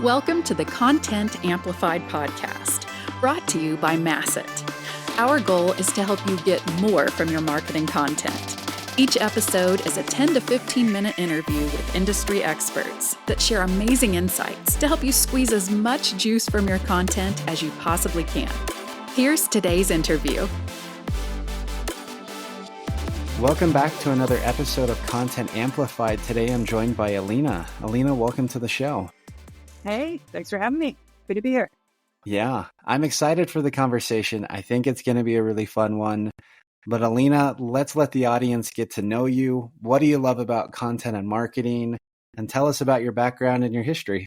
Welcome to the Content Amplified podcast, brought to you by Masset. Our goal is to help you get more from your marketing content. Each episode is a 10 to 15 minute interview with industry experts that share amazing insights to help you squeeze as much juice from your content as you possibly can. Here's today's interview. Welcome back to another episode of Content Amplified. Today I'm joined by Alina. Alina, welcome to the show. Hey, thanks for having me. Good to be here. Yeah, I'm excited for the conversation. I think it's going to be a really fun one. But Alina, let's let the audience get to know you. What do you love about content and marketing? And tell us about your background and your history.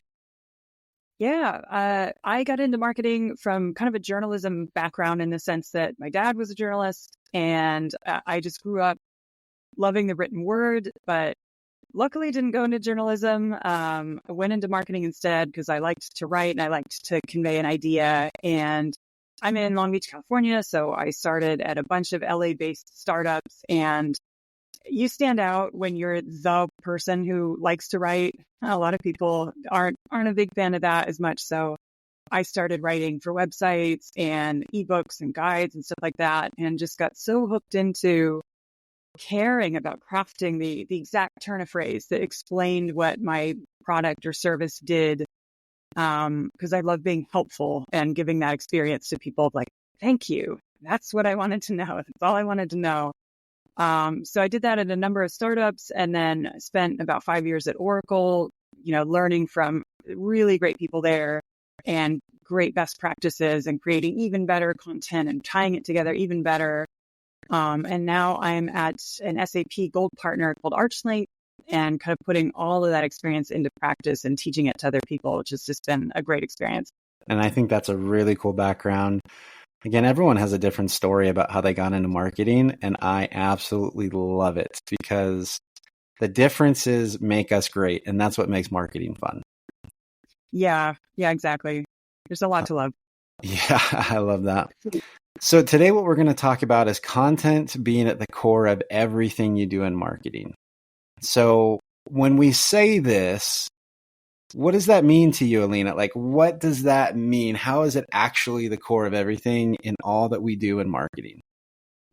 Yeah, I got into marketing from kind of a journalism background in the sense that my dad was a journalist and I just grew up loving the written word, but luckily didn't go into journalism. I went into marketing instead because I liked to write and I liked to convey an idea. And I'm in Long Beach, California, so I started at a bunch of LA-based startups. And you stand out when you're the person who likes to write. A lot of people aren't a big fan of that as much. So I started writing for websites and ebooks and guides and stuff like that, and just got so hooked into caring about crafting the exact turn of phrase that explained what my product or service did. Because I love being helpful and giving that experience to people like, thank you. That's what I wanted to know. That's all I wanted to know. So I did that at a number of startups and then spent about 5 years at Oracle, learning from really great people there and great best practices and creating even better content and tying it together even better. And now I'm at an SAP Gold partner called Archslink and kind of putting all of that experience into practice and teaching it to other people, which has just been a great experience. And I think that's a really cool background. Again, everyone has a different story about how they got into marketing, and I absolutely love it because the differences make us great, and that's what makes marketing fun. Yeah, exactly. There's a lot to love. Yeah, I love that. So today what we're going to talk about is content being at the core of everything you do in marketing. So when we say this, what does that mean to you, Alina? Like, what does that mean? How is it actually the core of everything in all that we do in marketing?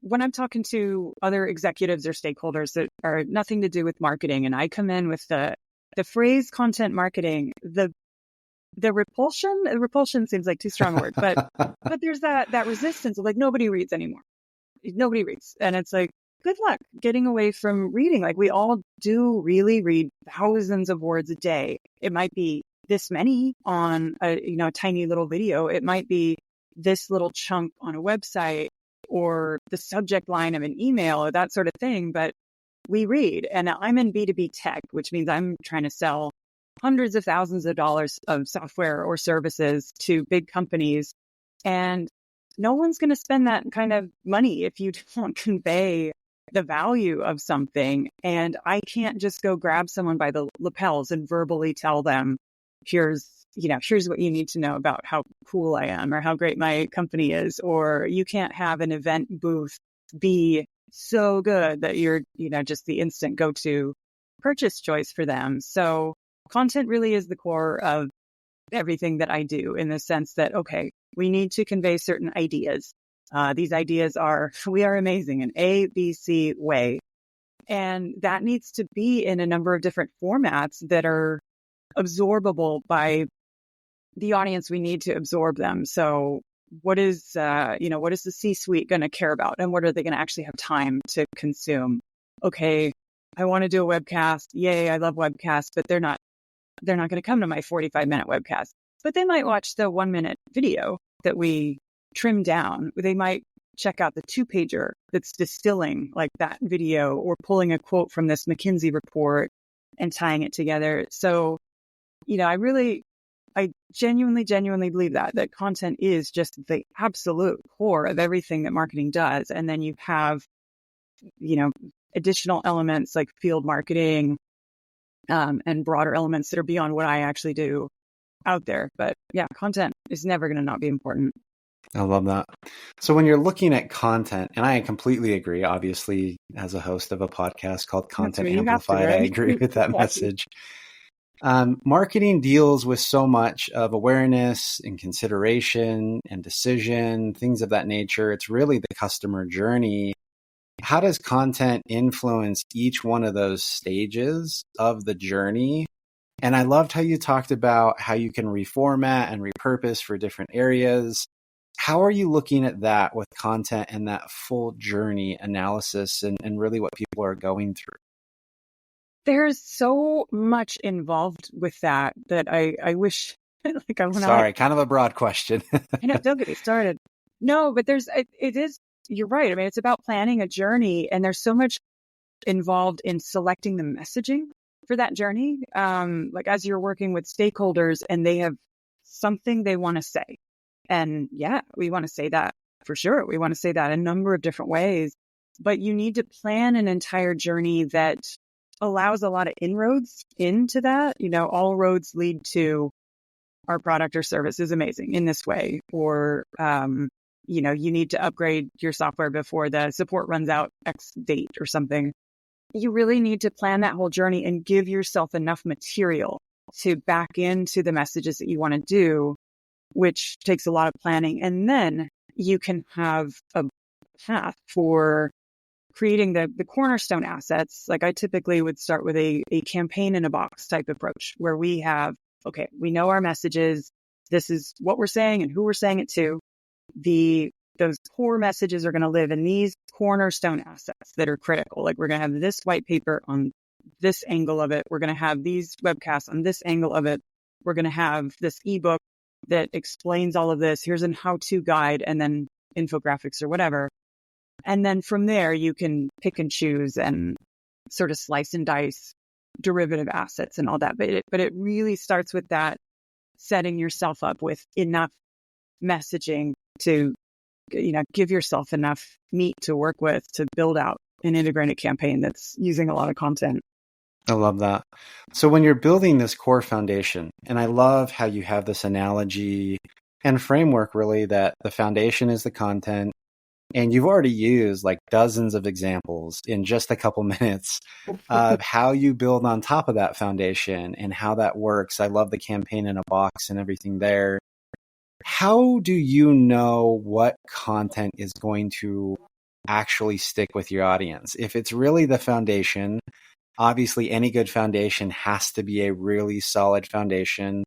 When I'm talking to other executives or stakeholders that are nothing to do with marketing, and I come in with the phrase content marketing, the repulsion seems like too strong a word, but there's that resistance of like, nobody reads anymore. Nobody reads. And it's like, good luck getting away from reading. Like, we all do really read thousands of words a day. It might be this many on a tiny little video. It might be this little chunk on a website or the subject line of an email or that sort of thing. But we read, and I'm in B2B tech, which means I'm trying to sell hundreds of thousands of dollars of software or services to big companies. And no one's going to spend that kind of money if you don't convey the value of something. And I can't just go grab someone by the lapels and verbally tell them, here's what you need to know about how cool I am or how great my company is. Or you can't have an event booth be so good that you're, just the instant go-to purchase choice for them. So content really is the core of everything that I do, in the sense that, okay, we need to convey certain ideas. These ideas are, we are amazing in A, B, C way. And that needs to be in a number of different formats that are absorbable by the audience we need to absorb them. So what is the C-suite going to care about? And what are they going to actually have time to consume? Okay, I want to do a webcast. Yay, I love webcasts, but they're not going to come to my 45-minute webcast. But they might watch the 1-minute video that we trim down. They might check out the 2-pager that's distilling like that video, or pulling a quote from this McKinsey report and tying it together. So, I genuinely believe that content is just the absolute core of everything that marketing does. And then you have, additional elements like field marketing, and broader elements that are beyond what I actually do out there. But yeah, content is never going to not be important. I love that. So when you're looking at content, and I completely agree, obviously, as a host of a podcast called Content Amplified, I agree with that message. Marketing deals with so much of awareness and consideration and decision, things of that nature. It's really the customer journey. How does content influence each one of those stages of the journey? And I loved how you talked about how you can reformat and repurpose for different areas. How are you looking at that with content and that full journey analysis and really what people are going through? There's so much involved with that I wish, like, Sorry, kind of a broad question. I know, don't get me started. No, but it is, you're right. I mean, it's about planning a journey, and there's so much involved in selecting the messaging for that journey. Like, as you're working with stakeholders and they have something they want to say. And yeah, we want to say that for sure. We want to say that a number of different ways, but you need to plan an entire journey that allows a lot of inroads into that. All roads lead to our product or service is amazing in this way, or, you need to upgrade your software before the support runs out X date or something. You really need to plan that whole journey and give yourself enough material to back into the messages that you want to do, which takes a lot of planning. And then you can have a path for creating the cornerstone assets. Like, I typically would start with a campaign in a box type approach, where we have, okay, we know our messages. This is what we're saying and who we're saying it to. Those core messages are going to live in these cornerstone assets that are critical. Like, we're going to have this white paper on this angle of it. We're going to have these webcasts on this angle of it. We're going to have this ebook that explains all of this. Here's a how-to guide, and then infographics or whatever. And then from there, you can pick and choose and sort of slice and dice derivative assets and all that. But it really starts with that, setting yourself up with enough messaging to, give yourself enough meat to work with to build out an integrated campaign that's using a lot of content. I love that. So when you're building this core foundation, and I love how you have this analogy and framework, really, that the foundation is the content. And you've already used like dozens of examples in just a couple minutes of how you build on top of that foundation and how that works. I love the campaign in a box and everything there. How do you know what content is going to actually stick with your audience? If it's really the foundation, obviously any good foundation has to be a really solid foundation.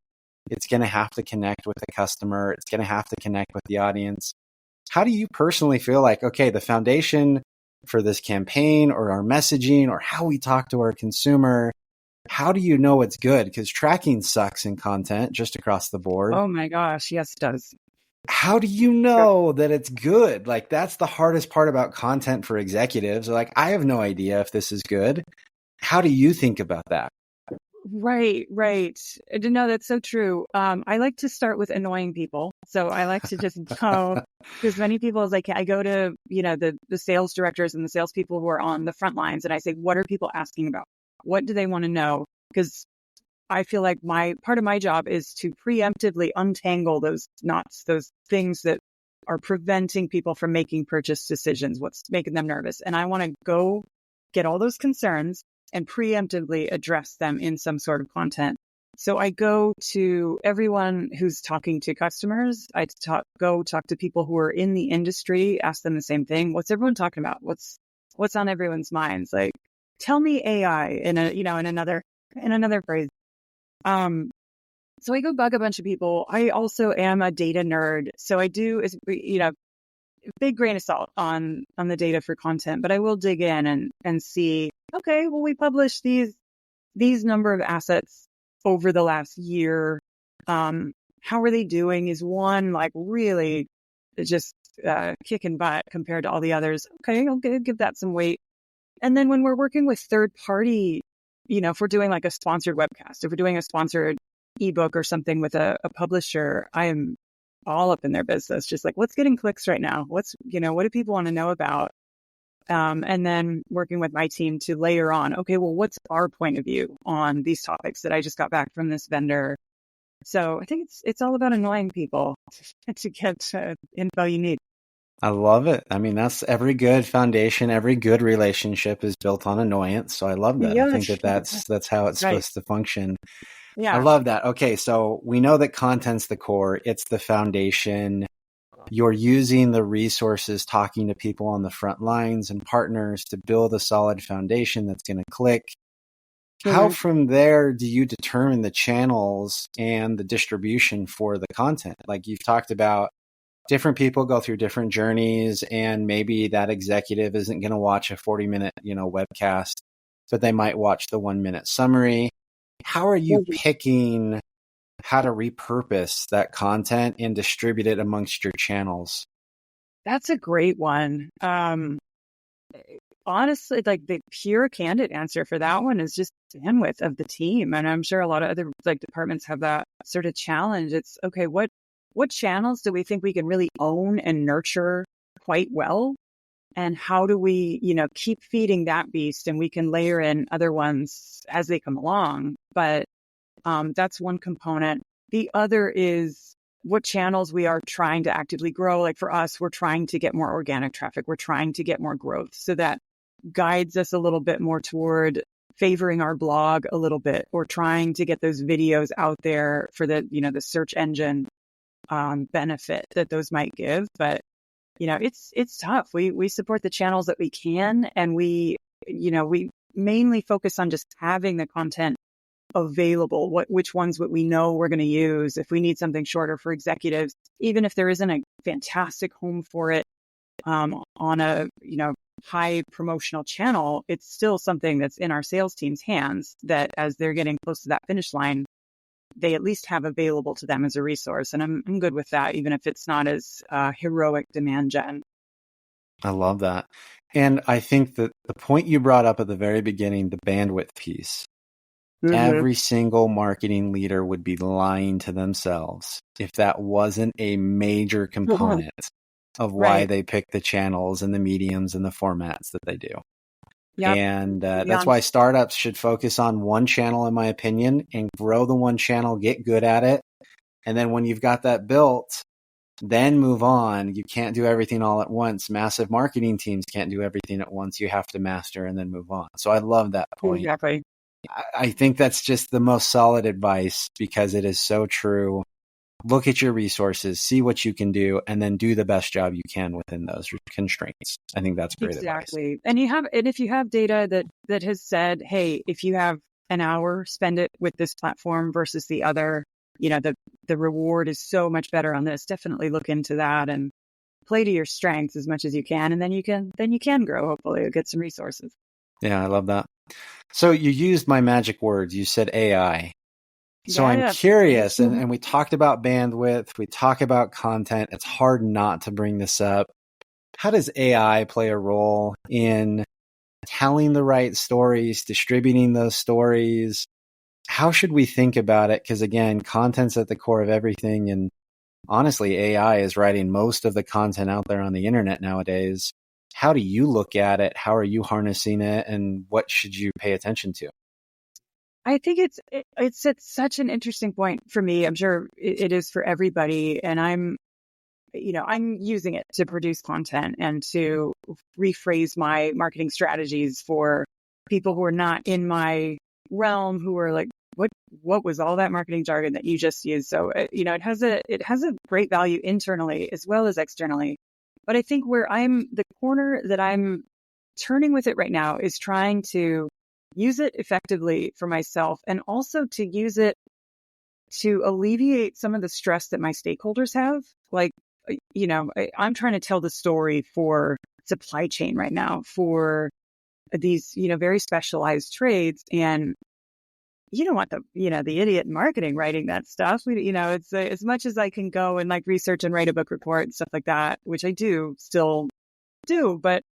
It's going to have to connect with the customer. It's going to have to connect with the audience. How do you personally feel like, okay, the foundation for this campaign or our messaging or how we talk to our consumer, how do you know it's good? Because tracking sucks in content just across the board. Oh my gosh, yes, it does. How do you know that it's good? Like, that's the hardest part about content for executives. Like, I have no idea if this is good. How do you think about that? Right. No, that's so true. I like to start with annoying people. So I like to just go, because many people, as I go to, the sales directors and the salespeople who are on the front lines, and I say, what are people asking about? What do they want to know? Because I feel like part of my job is to preemptively untangle those knots, those things that are preventing people from making purchase decisions, what's making them nervous. And I want to go get all those concerns and preemptively address them in some sort of content. So I go to everyone who's talking to customers. I go talk to people who are in the industry, ask them the same thing. What's everyone talking about? What's on everyone's minds? Like, tell me AI in another phrase. So I go bug a bunch of people. I also am a data nerd. So I do, big grain of salt on the data for content, but I will dig in and see, okay, well, we published these number of assets over the last year. How are they doing? Is one like really just kicking butt compared to all the others? Okay, I'll give that some weight. And then when we're working with third party, if we're doing like a sponsored webcast, if we're doing a sponsored ebook or something with a publisher, I am all up in their business, just like, what's getting clicks right now? What do people want to know about? And then working with my team to layer on, okay, well, what's our point of view on these topics that I just got back from this vendor? So I think it's all about annoying people to get info you need. I love it. I mean, that's every good foundation, every good relationship is built on annoyance. So I love that. Yeah, I think that's how it's supposed to function. I Yeah. love that. Okay, so we know that content's the core, it's the foundation. You're using the resources, talking to people on the front lines and partners to build a solid foundation that's going to click. How Mhm. from there do you determine the channels and the distribution for the content? Like you've talked about, different people go through different journeys, and maybe that executive isn't going to watch a 40-minute, webcast, but they might watch the 1-minute summary. How are you Mhm. picking how to repurpose that content and distribute it amongst your channels? That's a great one. Honestly, like the pure candid answer for that one is just bandwidth of the team. And I'm sure a lot of other like departments have that sort of challenge. It's okay, what channels do we think we can really own and nurture quite well? And how do we, keep feeding that beast, and we can layer in other ones as they come along. But that's one component. The other is what channels we are trying to actively grow. Like for us, we're trying to get more organic traffic. We're trying to get more growth. So that guides us a little bit more toward favoring our blog a little bit, or trying to get those videos out there for the search engine benefit that those might give. But it's tough. We support the channels that we can, and we mainly focus on just having the content available. Which ones would we know we're going to use if we need something shorter for executives, even if there isn't a fantastic home for it on a high promotional channel. It's still something that's in our sales team's hands, that as they're getting close to that finish line, they at least have available to them as a resource. And I'm good with that, even if it's not as heroic demand gen. I love that. And I think that the point you brought up at the very beginning, the bandwidth piece, Mm-hmm. every single marketing leader would be lying to themselves if that wasn't a major component of why Right. they pick the channels and the mediums and the formats that they do. Yep. And Yeah. that's why startups should focus on one channel, in my opinion, and grow the one channel, get good at it. And then when you've got that built, then move on. You can't do everything all at once. Massive marketing teams can't do everything at once. You have to master and then move on. So I love that point. Exactly. I think that's just the most solid advice, because it is so true. Look at your resources, see what you can do, and then do the best job you can within those constraints. I think that's great advice. Exactly. And if you have data that has said, hey, if you have an hour, spend it with this platform versus the other, the reward is so much better on this. Definitely look into that and play to your strengths as much as you can. And then you can grow, hopefully, get some resources. Yeah, I love that. So you used my magic words. You said AI. So I'm Yeah. curious, and we talked about bandwidth, we talk about content. It's hard not to bring this up. How does AI play a role in telling the right stories, distributing those stories? How should we think about it? Because again, content's at the core of everything. And honestly, AI is writing most of the content out there on the internet nowadays. How do you look at it? How are you harnessing it? And what should you pay attention to? I think it's at such an interesting point for me. I'm sure it is for everybody. And I'm using it to produce content and to rephrase my marketing strategies for people who are not in my realm, who are like, what was all that marketing jargon that you just used? So, it has a great value internally as well as externally. But I think the corner that I'm turning with it right now is trying to use it effectively for myself, and also to use it to alleviate some of the stress that my stakeholders have. Like, I'm trying to tell the story for supply chain right now for these, very specialized trades. And you don't want the idiot in marketing writing that stuff. It's as much as I can go and like research and write a book report and stuff like that, which I do still do. But,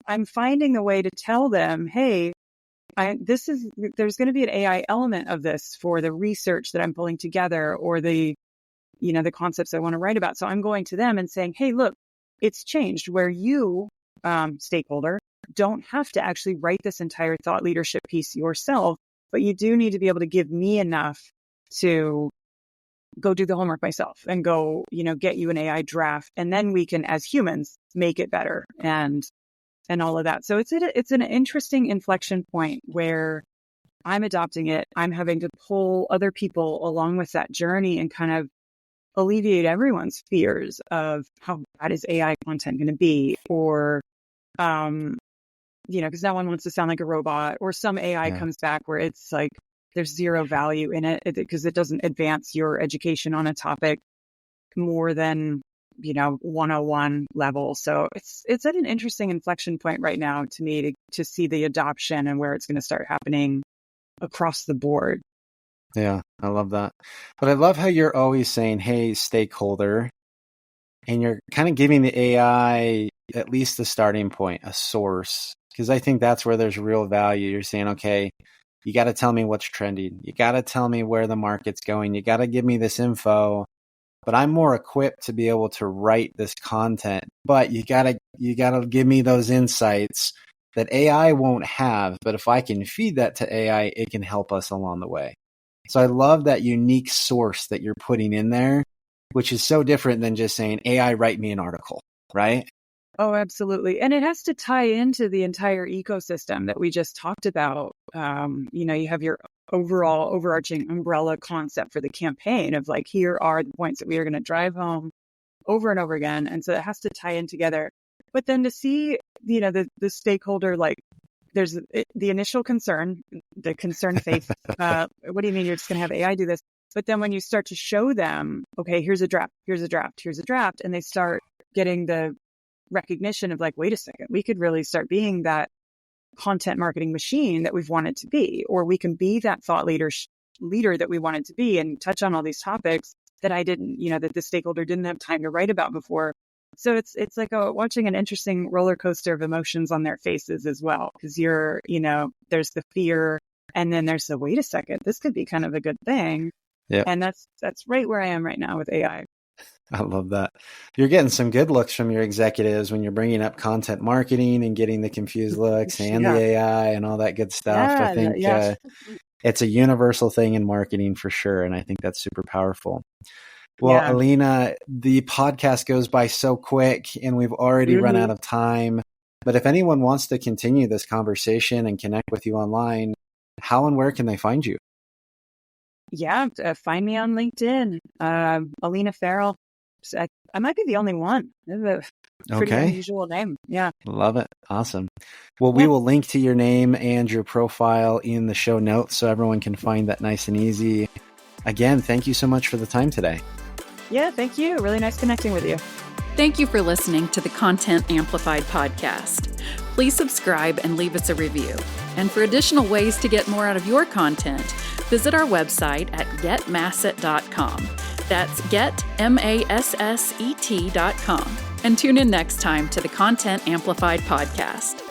I'm finding a way to tell them, hey, there's going to be an AI element of this for the research that I'm pulling together, or the concepts I want to write about. So I'm going to them and saying, hey, look, it's changed where you, stakeholder, don't have to actually write this entire thought leadership piece yourself, but you do need to be able to give me enough to go do the homework myself and go, get you an AI draft. And then we can, as humans, make it better and all of that. So it's an interesting inflection point where I'm adopting it. I'm having to pull other people along with that journey and kind of alleviate everyone's fears of how bad is AI content going to be, or, because no one wants to sound like a robot, or some AI comes back where it's like there's zero value in it because it doesn't advance your education on a topic more than 101 level. So it's at an interesting inflection point right now to me to see the adoption and where it's going to start happening across the board. Yeah, I love that. But I love how you're always saying, hey, stakeholder, and you're kind of giving the AI at least the starting point, a source, because I think that's where there's real value. You're saying, okay, you got to tell me what's trending. You got to tell me where the market's going. You got to give me this info, but I'm more equipped to be able to write this content. But you got to give me those insights that AI won't have. But if I can feed that to AI, it can help us along the way. So I love that unique source that you're putting in there, which is so different than just saying, AI, write me an article, right? Oh, absolutely. And it has to tie into the entire ecosystem that we just talked about. You have your overall overarching umbrella concept for the campaign of like, here are the points that we are going to drive home over and over again. And so it has to tie in together. But then to see, the stakeholder, like, there's the initial concern, the concern phase. What do you mean you're just going to have AI do this? But then when you start to show them, okay, here's a draft, and they start getting the recognition of like, wait a second, we could really start being that content marketing machine that we've wanted to be, or we can be that thought leader that we wanted to be and touch on all these topics that I didn't, that the stakeholder didn't have time to write about before. So it's like watching an interesting roller coaster of emotions on their faces as well, because there's the fear, and then there's the wait a second, this could be kind of a good thing. Yeah, and that's right where I am right now with AI. I love that. You're getting some good looks from your executives when you're bringing up content marketing and getting the confused looks and the AI and all that good stuff. Yeah, I think it's a universal thing in marketing for sure, and I think that's super powerful. Well, Alina, the podcast goes by so quick and we've already run out of time. But if anyone wants to continue this conversation and connect with you online, how and where can they find you? Yeah, find me on LinkedIn, Alina Farrell. I might be the only one. It's a pretty unusual name. Yeah. Love it. Awesome. Well, we will link to your name and your profile in the show notes so everyone can find that nice and easy. Again, thank you so much for the time today. Yeah, thank you. Really nice connecting with you. Thank you for listening to the Content Amplified podcast. Please subscribe and leave us a review. And for additional ways to get more out of your content, visit our website at getmasset.com. That's getmasset.com. And tune in next time to the Content Amplified podcast.